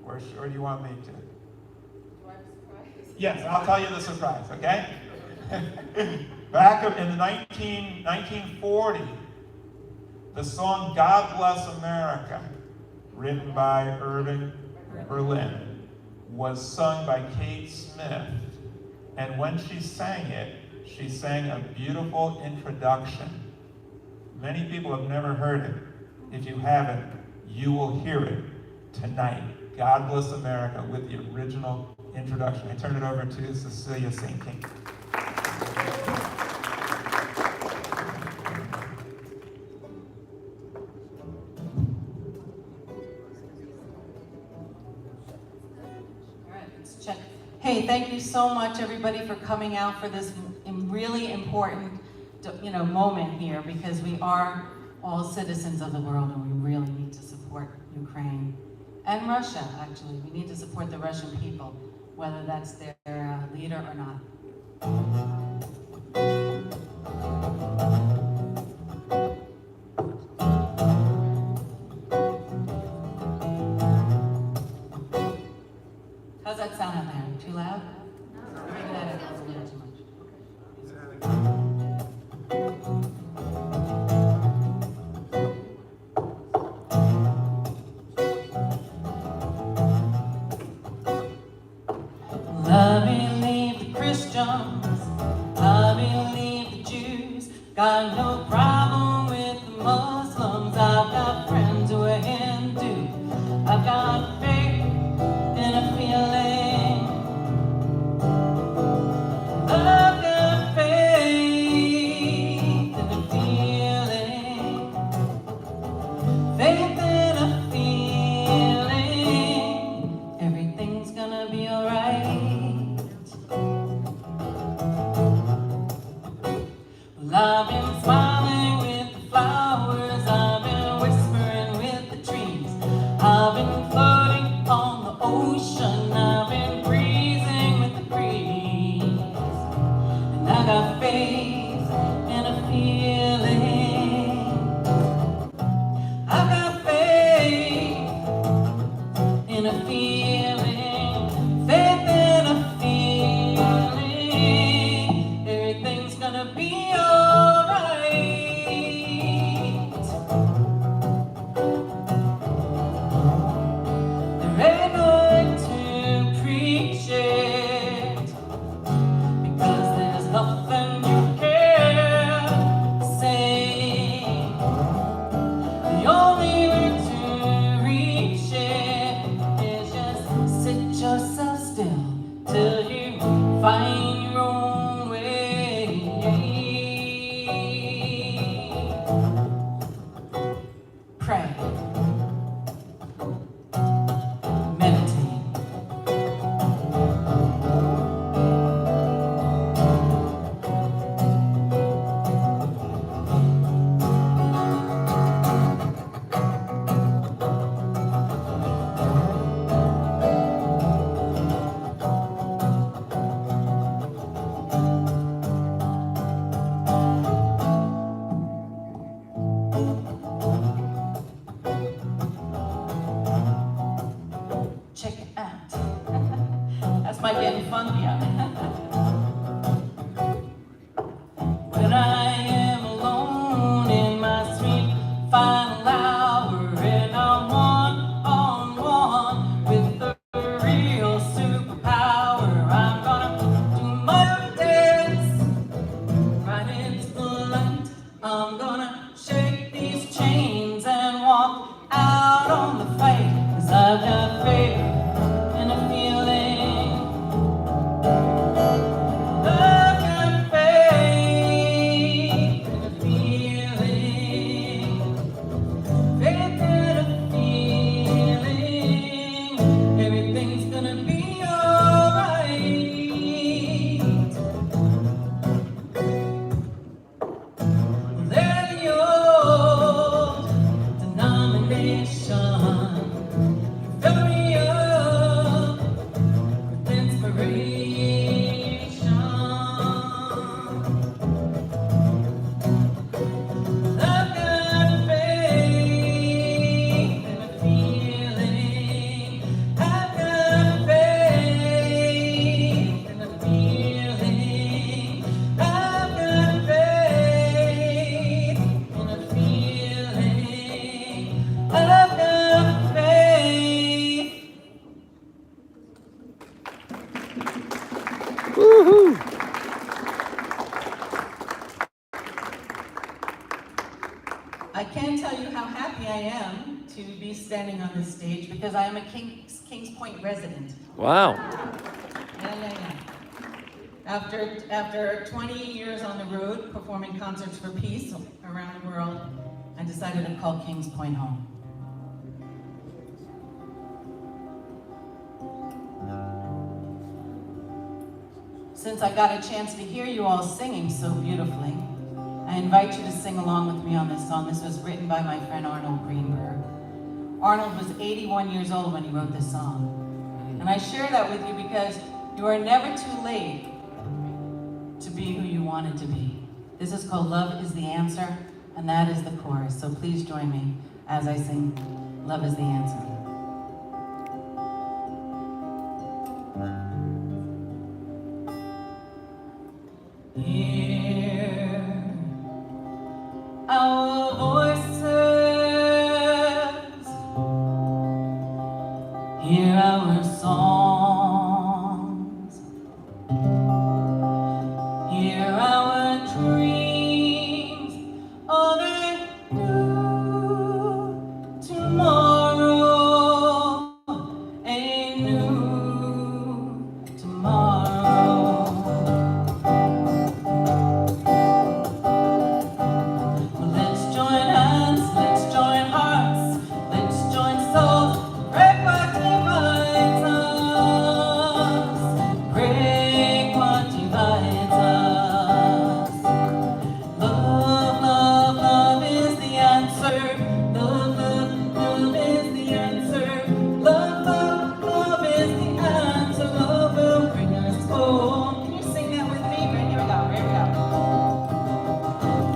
Or do you want me to? Do I have a surprise? Yes, I'll tell you the surprise, okay? Back in the 1940, the song God Bless America, written by Irving Berlin, was sung by Kate Smith. And when she sang it, she sang a beautiful introduction. Many people have never heard it. If you haven't, you will hear it tonight. God Bless America with the original introduction. I turn it over to Cecilia St. King. Let's check. Hey, thank you so much, everybody, for coming out for this really important, moment here, because we are all citizens of the world, and we really need to support Ukraine and Russia. Actually, we need to support the Russian people, whether that's their leader or not. How's that sound out there? Too loud? Maybe that is a little too much. I believe the Christians, I believe the Jews, got no problem with the Muslims. I've got friends who are Hindu, I've got faith in a feeling. I've got faith in a feeling. Faith in a feeling. Everything's gonna be alright. Well, I've been smiling with the flowers, I've been whispering with the trees, I've been floating on the ocean, I've been breezing with the breeze, and I got faith in a feeling. I got faith in a feeling, faith in a feeling. Everything's gonna be alright. They're going to preach it, because there's nothing you can say. The only way to reach it is just sit yourself still till you find your own way. Pray. Meditate. Check it out. That's my getting funky out. When I am alone in my sweet final hour, and I'm one-on-one with the real superpower, I'm gonna do my dance right into the light. I'm gonna shake these chains and walk out on the fight, 'cause I've got faith in a feeling. I've got faith in a feeling. Faith in a feeling. Everything's gonna be alright. They're the old denomination. Fill me up with inspiration. I've got faith in a feeling. I've got faith in a feeling. I've got faith in a feeling. I've got faith. I can't tell you how happy I am to be standing on this stage, because I am a Kings Point resident. Wow. Yeah. After 20 years on the road performing concerts for peace around the world, I decided to call Kings Point home. Since I got a chance to hear you all singing so beautifully, I invite you to sing along with me on this song. This was written by my friend Arnold Greenberg. Arnold was 81 years old when he wrote this song. And I share that with you because you are never too late to be who you wanted to be. This is called Love is the Answer, and that is the chorus. So please join me as I sing Love is the Answer. Hear our voices, hear our songs, hear our dreams of a new tomorrow, a new tomorrow. Let's join hands, let's join hearts, let's join souls, break what divides us, break what divides us. Love, love, love is the answer. Love, love, love is the answer. Love, love, love is the answer. Love will bring us home. Can you sing that with me? Right, here we go, here we go.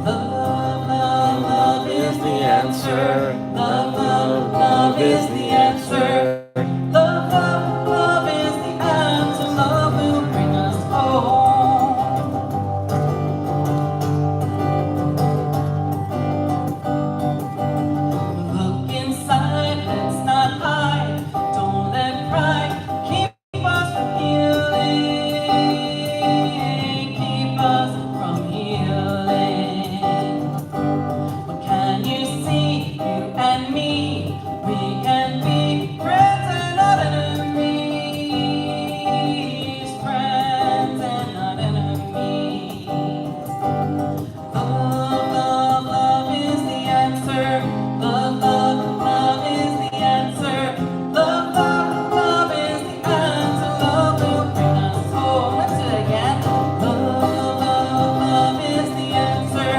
Love, love, love is the answer. Love, love, love is the answer. Love, love, love is the answer. Love will bring us home. Look inside, let's not hide. Don't let pride keep us from healing. Keep us from healing. What can you see? You and me. We can be friends and not enemies. Friends and not enemies. Love, love, love is the answer. Love, love, love is the answer. Love, love, love is the answer. Love will bring us home. Let's do it again. Love, love, love is the answer.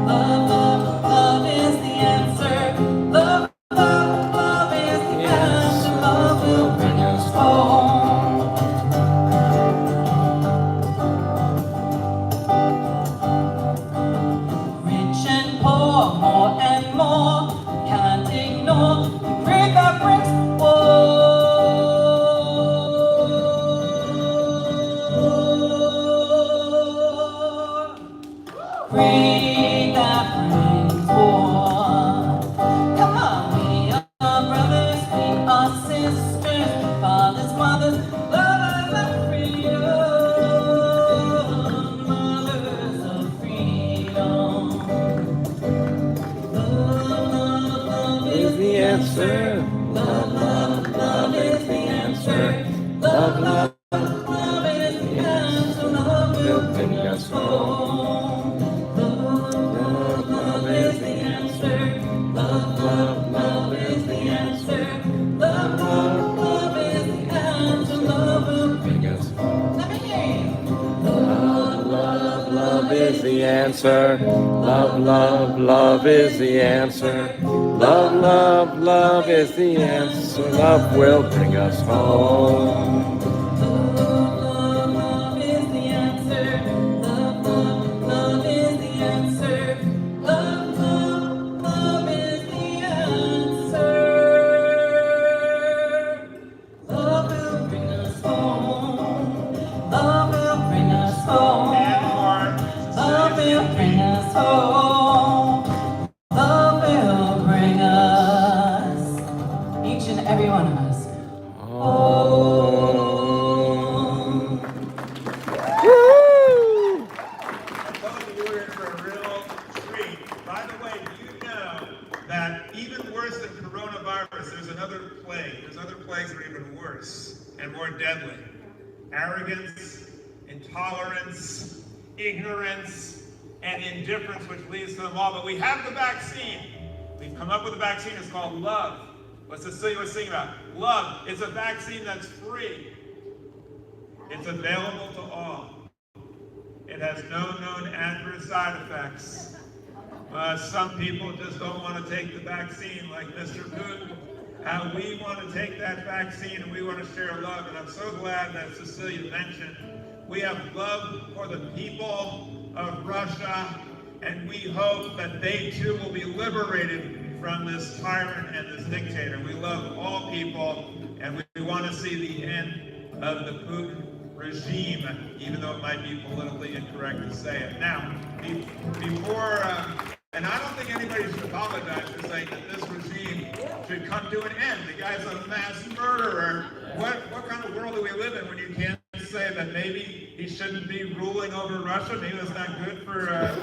Love, love, love is the answer. Love, love, love is the answer. Love will bring us home. Rich and poor, more and more, can't ignore the greed that brings war. Greed that brings war. Come on, we are brothers, we are sisters, fathers, mothers, lovers of freedom, mothers of freedom. Love, love, love is the answer. Love, love, love is the answer. Love, love, love is the answer. Love will bring us home. Love, love, love is the answer. Love, love, love is the answer. Love, love, love is the answer. Love will bring us home. Let me hear you. Love, love, love is the answer. Love, love, love is the answer. Love, love, love is the answer. Love will bring us home. Love, love, love is the answer. Love, love, love is the answer. Love, love, love is the answer. Love will bring us home. Love will bring us home. Love will bring us home. Love will bring us, each and every one of us, home. Those of you are in for a real treat. By the way, do you know that even worse than coronavirus, there's another plague. There's other plagues that are even worse and more deadly. Arrogance, intolerance, ignorance, and indifference, which leads to them all. But we have the vaccine. We've come up with a vaccine. It's called love. What's Cecilia was singing about? Love. It's a vaccine that's free. It's available to all. It has no known adverse side effects. Some people just don't want to take the vaccine like Mr. Putin. We want to take that vaccine and we want to share love. And I'm so glad that Cecilia mentioned we have love for the people of Russia, and we hope that they too will be liberated from this tyrant and this dictator. We love all people, and we want to see the end of the Putin regime, even though it might be politically incorrect to say it. Now, before, and I don't think anybody should apologize for saying that this regime should come to an end. The guy's a mass murderer. What kind of world do we live in when you can't say that maybe he shouldn't be ruling over Russia? Maybe that's not good for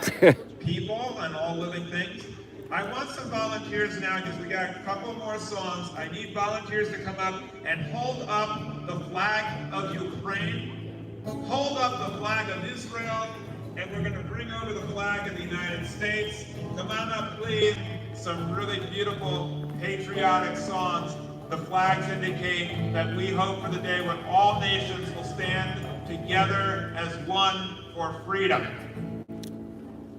people and all living things. I want some volunteers now because we got a couple more songs. I need volunteers to come up and hold up the flag of Ukraine, hold up the flag of Israel, and we're going to bring over the flag of the United States. Come on up, please. Some really beautiful patriotic songs. The flags indicate that we hope for the day when all nations will stand together as one for freedom.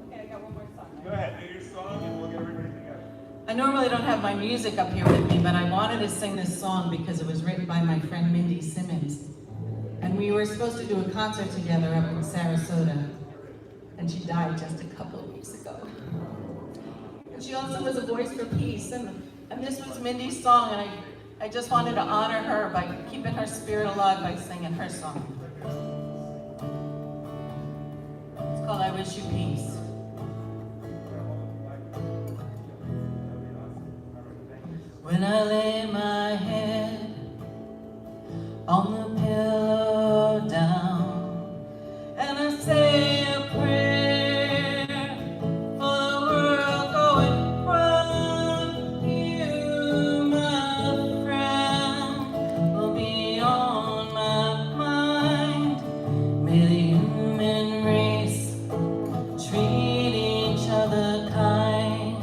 Okay, I got one more song. Go ahead, do your song and we'll get everybody together. I normally don't have my music up here with me, but I wanted to sing this song because it was written by my friend Mindy Simmons. And we were supposed to do a concert together up in Sarasota. And she died just a couple of weeks ago. And she also was a voice for peace. And this was Mindy's song, and I just wanted to honor her by keeping her spirit alive by singing her song. It's called I Wish You Peace. When I lay my head on the pillow down and I say a prayer for the world going round, you, my friend, will be on my mind. May the human race treat each other kind,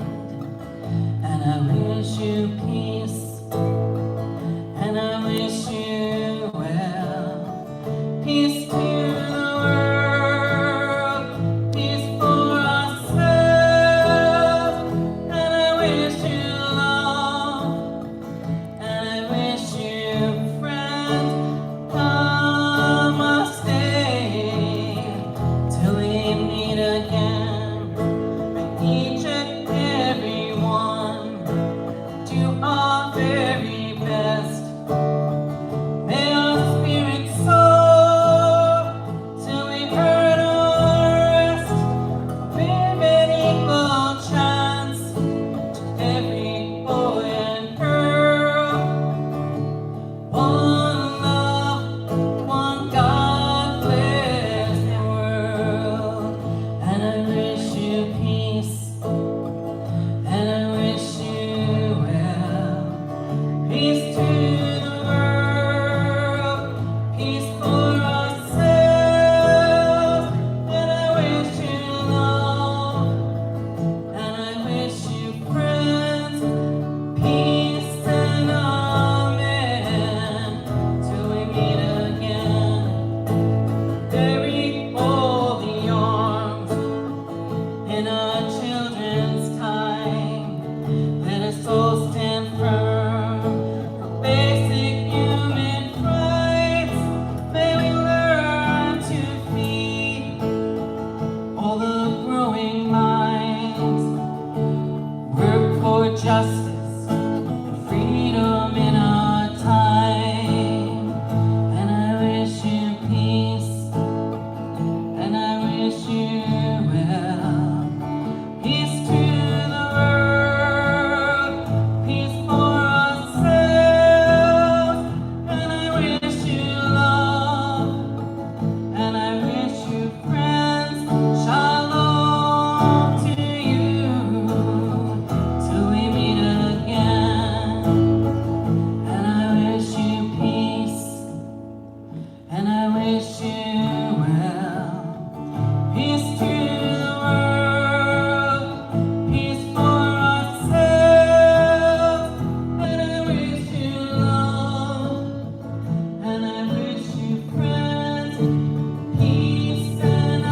and I wish you peace, and I wish you well. Peace to the world, peace for ourselves, and I wish you love, and I wish you friends. Namaste, till we meet again. May each and every one do our very best. May our spirits soar till we've heard our rest. Give an equal chance to every boy and girl. One love, one God bless the world. And I wish you peace, and I wish you well. Peace to the world, peace for ourselves, and I wish you love, and I wish you friends. Peace and amen, till we meet again. Bury all the arms in our children's time. Let us all stand firm for basic human rights. May we learn to feed all the growing minds. Work for justice and freedom in our time. And I wish you peace, and I wish you well. Peace to the world, peace for ourselves, and I wish you love, and I wish you friends. Shalom to you, till we meet again. And I wish you peace, and I wish you well. Peace to the world, peace for ourselves, and I wish you love, and I wish you friends. Peace and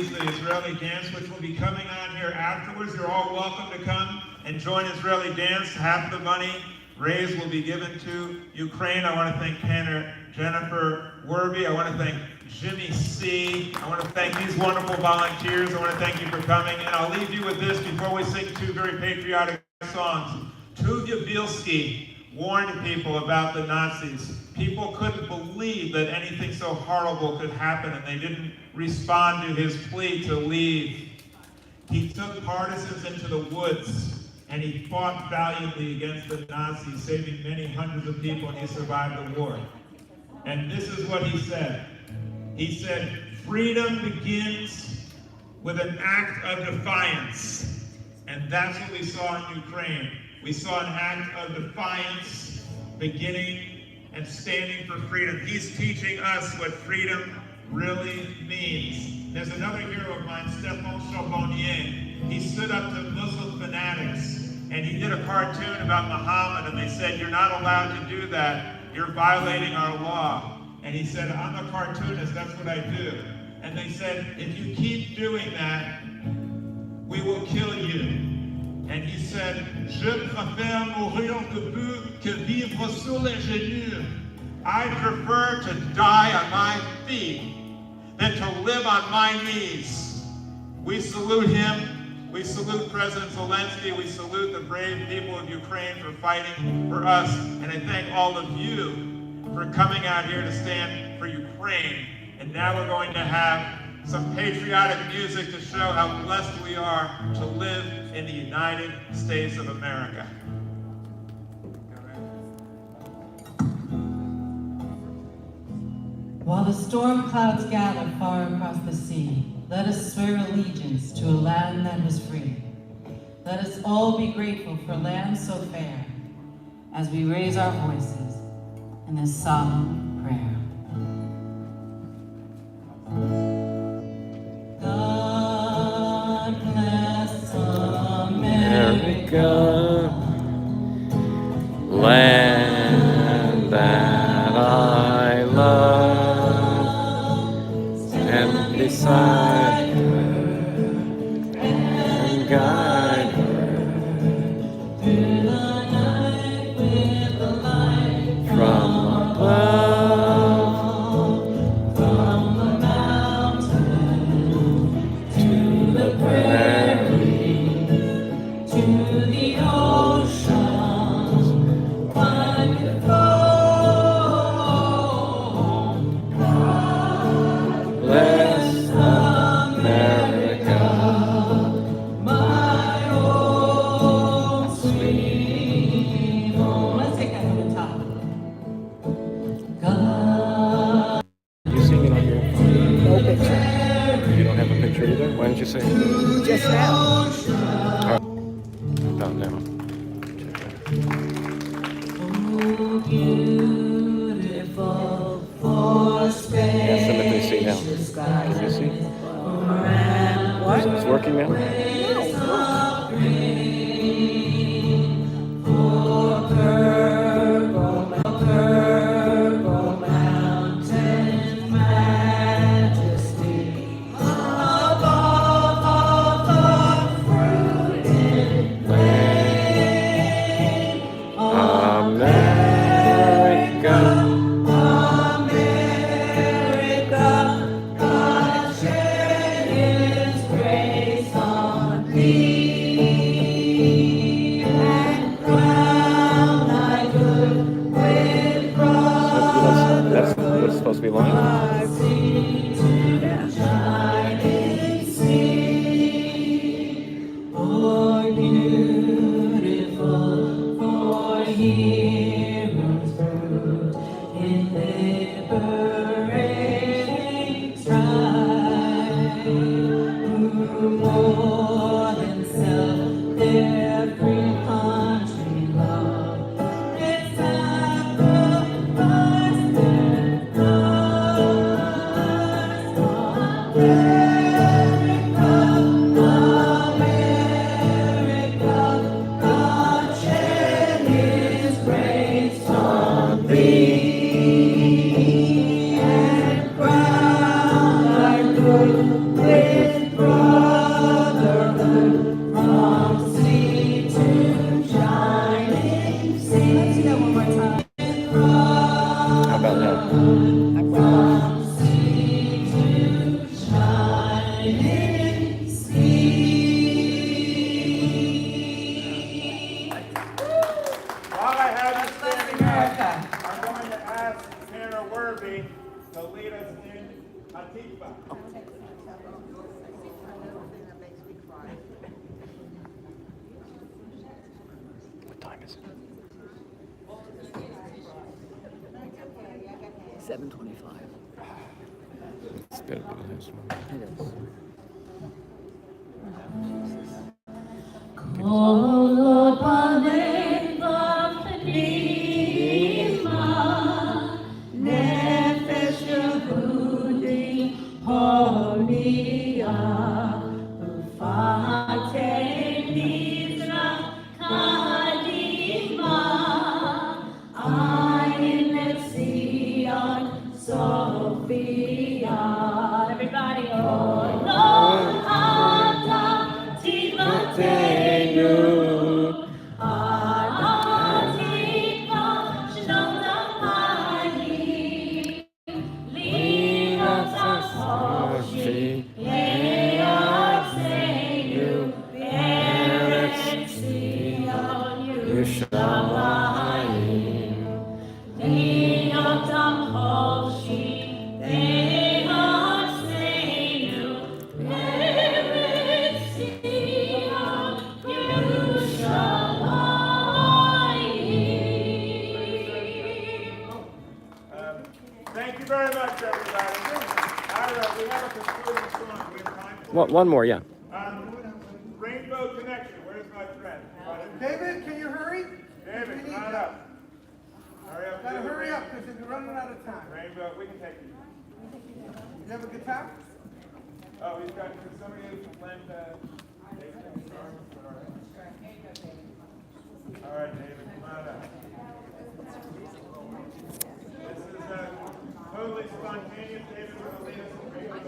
Nazis, the Israeli dance, which will be coming on here afterwards. You're all welcome to come and join Israeli dance. Half the money raised will be given to Ukraine. I want to thank Jennifer Werby. I want to thank Jimmy C. I want to thank these wonderful volunteers. I want to thank you for coming. And I'll leave you with this before we sing two very patriotic songs. Tuvia Bielski warned people about the Nazis. People couldn't believe that anything so horrible could happen, and they didn't respond to his plea to leave. He took partisans into the woods, and he fought valiantly against the Nazis, saving many hundreds of people, and he survived the war. And this is what he said. He said, freedom begins with an act of defiance. And that's what we saw in Ukraine. We saw an act of defiance beginning and standing for freedom. He's teaching us what freedom really means. There's another hero of mine, Stéphane Charbonnier. He stood up to Muslim fanatics and he did a cartoon about Muhammad, and they said, you're not allowed to do that. You're violating our law. And he said, I'm a cartoonist, that's what I do. And they said, if you keep doing that, we will kill you. And he said, je préfère mourir debout que vivre sur les genoux. I prefer to die on my feet than to live on my knees. We salute him. We salute President Zelensky. We salute the brave people of Ukraine for fighting for us. And I thank all of you for coming out here to stand for Ukraine. And now we're going to have some patriotic music to show how blessed we are to live in the United States of America. While the storm clouds gather far across the sea, let us swear allegiance to a land that was free. Let us all be grateful for land so fair as we raise our voices in this solemn prayer. God bless America, land that I love, stand beside her and guide her through the night with the light from above from the mountain to the prairie to the ocean, wide and bless America, my own sweet home. Let's take that from the top. God. You sing it on your phone? No picture. You don't have a picture either? Why didn't you sing it? Just now. About now. Oh, beautiful for space. Yeah, send it to see now. Can you see? What? It's working now? Purple mountain majesty above all the fruited plain. America, America, God shed His grace on thee and crown thy good with that's what it's supposed to be like. shining sea. For beautiful, for heroes proved in liberating strife, who more than self their free country love, and sacrificed their lives. this one. Oh Lord, whatever lima, nefesh Yehudi holia, ufate nizra kadima, ayin etzion Sophia. Everybody, oh Lord, Ata Tivatenu, Anatika Shnotamai, Lina Tasoshi, Yeaseinu, Eretz Zion, Yerushalayim, Liotam Hoshi, Yeaseinu, Eretz Zion, Yerushalayim. Thank you very much, everybody. Ira, we have a concluding song. We have time for One more, yeah. Rainbow Connection. Where's my friend? David, can you hurry? David, come on up. Hurry up. Gotta hurry up because you're running out of time. Rainbow, we can take you. You have a guitar? Oh, we've got somebody who can lend David. All right, David, come on up. This is totally spontaneous. David will lead us in Rainbow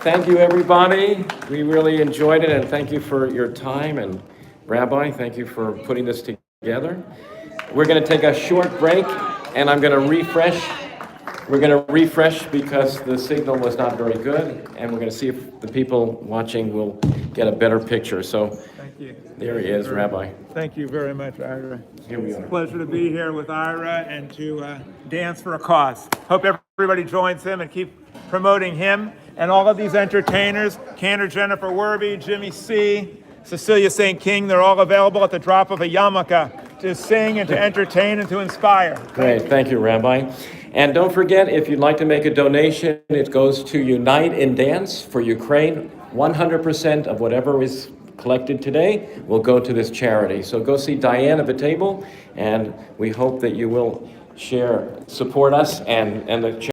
Thank you, everybody. We really enjoyed it, and thank you for your time. And Rabbi, thank you for putting this together. We're going to take a short break, and I'm going to refresh. We're going to refresh because the signal was not very good, and we're going to see if the people watching will get a better picture. So Thank you. there he is, Rabbi. Thank you very much, Ira. Here we It's a are. pleasure to be here with Ira and to dance for a cause. Hope everybody joins him and keep promoting him and all of these entertainers, Cantor Jennifer Werby, Jimmy C., Cecilia St. King. They're all available at the drop of a yarmulke to sing and to entertain and to inspire. Great, thank you, Rabbi. And don't forget, if you'd like to make a donation, it goes to Unite in Dance for Ukraine. 100% of whatever is collected today will go to this charity. So go see Diane at the table, and we hope that you will support us and the charity.